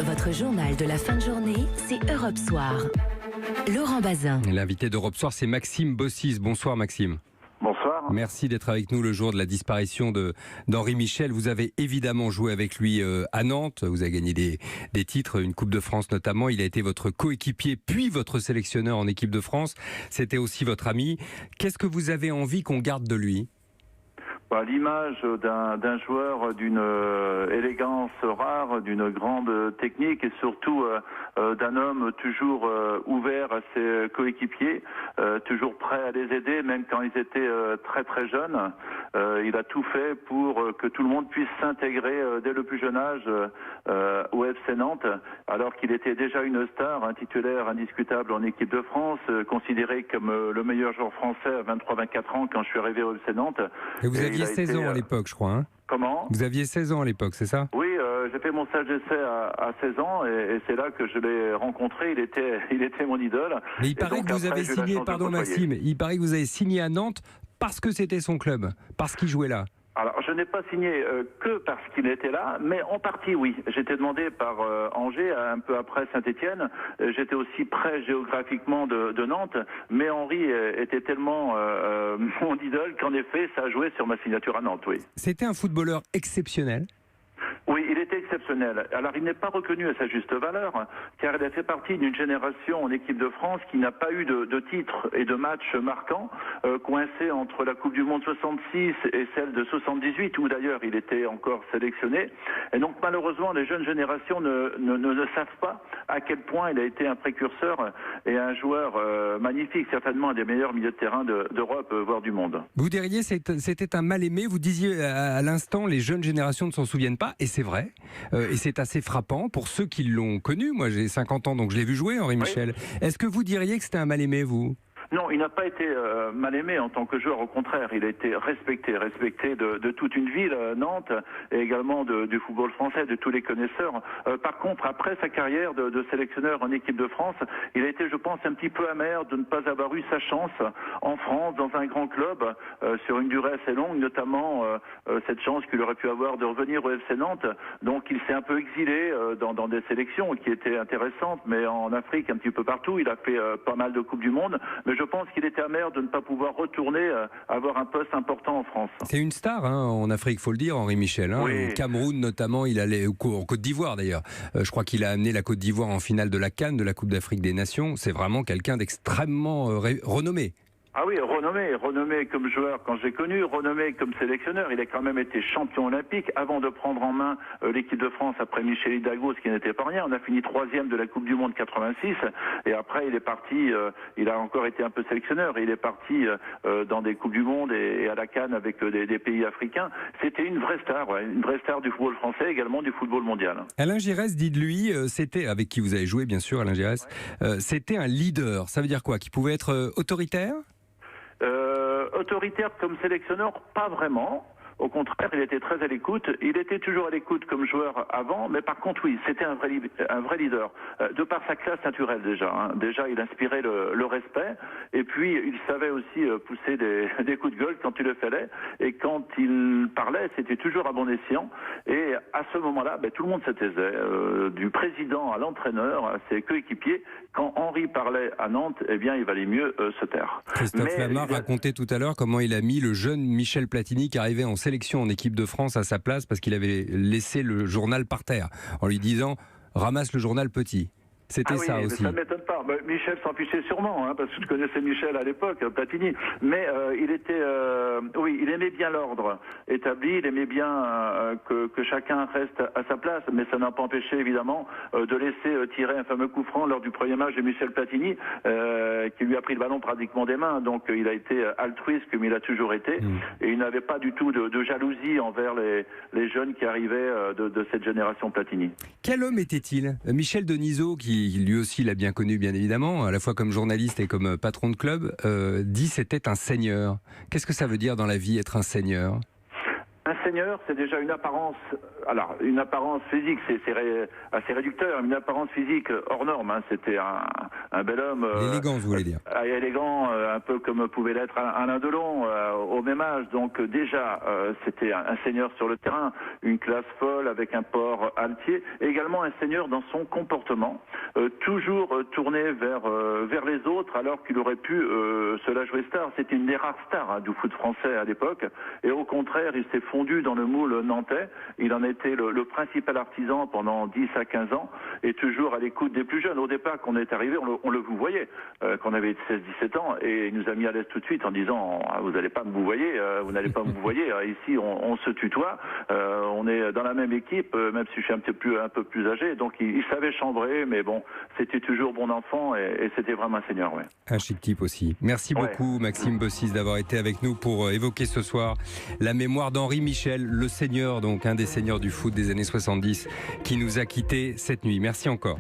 Votre journal de la fin de journée, c'est Europe Soir. Laurent Bazin. L'invité d'Europe Soir, c'est Maxime Bossis. Bonsoir Maxime. Bonsoir. Merci d'être avec nous le jour de la disparition d'Henri Michel. Vous avez évidemment joué avec lui à Nantes. Vous avez gagné des titres, une Coupe de France notamment. Il a été votre coéquipier, puis votre sélectionneur en équipe de France. C'était aussi votre ami. Qu'est-ce que vous avez envie qu'on garde de lui ? L'image d'un joueur d'une élégance rare, d'une grande technique et surtout d'un homme toujours ouvert à ses coéquipiers, toujours prêt à les aider, même quand ils étaient très très jeunes. Il a tout fait pour que tout le monde puisse s'intégrer dès le plus jeune âge au FC Nantes, alors qu'il était déjà une star, un titulaire indiscutable en équipe de France, considéré comme le meilleur joueur français à 23-24 ans quand je suis arrivé au FC Nantes. Et vous aviez 16 ans à l'époque, je crois. Hein ? Comment ? Vous aviez 16 ans à l'époque, c'est ça ? Oui, j'ai fait mon stage d'essai à 16 ans et c'est là que je l'ai rencontré. Il était mon idole. Mais il paraît que vous avez signé, pardon Maxime, il paraît que vous avez signé à Nantes parce que c'était son club, parce qu'il jouait là. Alors, je n'ai pas signé que parce qu'il était là, mais en partie, oui. J'étais demandé par Angers, un peu après Saint-Étienne. J'étais aussi près géographiquement de Nantes, mais Henri était tellement mon idole qu'en effet, ça a joué sur ma signature à Nantes, oui. C'était un footballeur exceptionnel. Oui, il était exceptionnel. Alors, il n'est pas reconnu à sa juste valeur, car il a fait partie d'une génération en équipe de France qui n'a pas eu de titres et de matchs marquants, coincé entre la Coupe du Monde 66 et celle de 78, où d'ailleurs il était encore sélectionné. Et donc, malheureusement, les jeunes générations ne savent pas à quel point il a été un précurseur et un joueur magnifique, certainement un des meilleurs milieux de terrain d'Europe, voire du monde. Vous diriez c'était un mal-aimé, vous disiez à l'instant, les jeunes générations ne s'en souviennent pas, et c'est vrai, et c'est assez frappant pour ceux qui l'ont connu. Moi j'ai 50 ans, donc je l'ai vu jouer, Henri Michel. Oui. Est-ce que vous diriez que c'était un mal-aimé, vous ? Non, il n'a pas été mal aimé en tant que joueur, au contraire, il a été respecté de toute une ville, Nantes, et également du football français, de tous les connaisseurs. Par contre, après sa carrière de sélectionneur en équipe de France, il a été, je pense, un petit peu amer de ne pas avoir eu sa chance en France, dans un grand club, sur une durée assez longue, notamment cette chance qu'il aurait pu avoir de revenir au FC Nantes. Donc il s'est un peu exilé dans des sélections qui étaient intéressantes, mais en Afrique, un petit peu partout, il a fait pas mal de Coupes du Monde, mais je pense qu'il était amer de ne pas pouvoir retourner avoir un poste important en France. C'est une star en Afrique, il faut le dire, Henri Michel. Oui. Au Cameroun notamment, il allait en Côte d'Ivoire d'ailleurs. Je crois qu'il a amené la Côte d'Ivoire en finale de la CAN, de la Coupe d'Afrique des Nations. C'est vraiment quelqu'un d'extrêmement renommé. Ah oui, renommé comme joueur quand j'ai connu, renommé comme sélectionneur. Il a quand même été champion olympique avant de prendre en main l'équipe de France après Michel Hidalgo, ce qui n'était pas rien. On a fini 3e de la Coupe du Monde 86 et après il est parti, il a encore été un peu sélectionneur et il est parti dans des Coupes du Monde et à la CAN avec des pays africains. C'était une vraie star du football français, également du football mondial. Alain Giresse dit de lui, c'était, avec qui vous avez joué bien sûr, Alain Giresse, c'était un leader. Ça veut dire quoi ? Qu'il pouvait être autoritaire ? Autoritaire comme sélectionneur, pas vraiment. Au contraire, il était très à l'écoute. Il était toujours à l'écoute comme joueur avant, mais par contre, oui, c'était un vrai leader. De par sa classe naturelle déjà. Déjà, il inspirait le respect. Et puis, il savait aussi pousser des coups de gueule quand il le fallait. Et quand il parlait, c'était toujours à bon escient. Et à ce moment-là, tout le monde se taisait. Du président à l'entraîneur, à ses coéquipiers. Quand Henri parlait à Nantes, eh bien, il valait mieux se taire. Christophe Lamar racontait tout à l'heure comment il a mis le jeune Michel Platini qui arrivait en sélection en équipe de France à sa place parce qu'il avait laissé le journal par terre en lui disant « ramasse le journal petit ». C'était ça aussi. Ça ne m'étonne pas. Michel s'en fichait sûrement, parce que je connaissais Michel à l'époque, Platini. Mais il aimait bien l'ordre établi, il aimait bien que chacun reste à sa place, mais ça n'a pas empêché évidemment de laisser tirer un fameux coup franc lors du premier match de Michel Platini, qui lui a pris le ballon pratiquement des mains. Donc il a été altruiste comme il a toujours été, et il n'avait pas du tout de jalousie envers les jeunes qui arrivaient de cette génération Platini. Quel homme était-il ? Michel Denisot, qui lui aussi l'a bien connu bien évidemment, à la fois comme journaliste et comme patron de club, dit c'était un seigneur. Qu'est-ce que ça veut dire dans la vie être un seigneur ? Un seigneur, c'est déjà une apparence, alors une apparence physique, c'est assez réducteur, une apparence physique hors norme. Hein. C'était un bel homme. L'élégance, vous voulez dire. Élégant, un peu comme pouvait l'être Alain Delon, au même âge. Donc déjà, c'était un seigneur sur le terrain, une classe folle avec un port altier, et également un seigneur dans son comportement, toujours tourné vers les autres, alors qu'il aurait pu se la jouer star. C'était une des rares stars du foot français à l'époque, et au contraire, il s'est fondu dans le moule nantais. Il en était le principal artisan pendant 10 à 15 ans, et toujours à l'écoute des plus jeunes. Au départ, quand on est arrivé, on le vous voyait, quand on avait 16-17 ans, et il nous a mis à l'aise tout de suite en disant vous n'allez pas me vous voyez, vous n'allez pas me vous voyez. Ici, on se tutoie, on est dans la même équipe, même si je suis un peu plus âgé. Donc, il savait chambrer, mais bon, c'était toujours bon enfant, et c'était vraiment un seigneur. Ouais. Un chic type aussi. Merci beaucoup, Maxime Bossis, d'avoir été avec nous pour évoquer ce soir la mémoire d'Henri Michel, le seigneur, donc un des seigneurs du foot des années 70, qui nous a quittés cette nuit. Merci encore.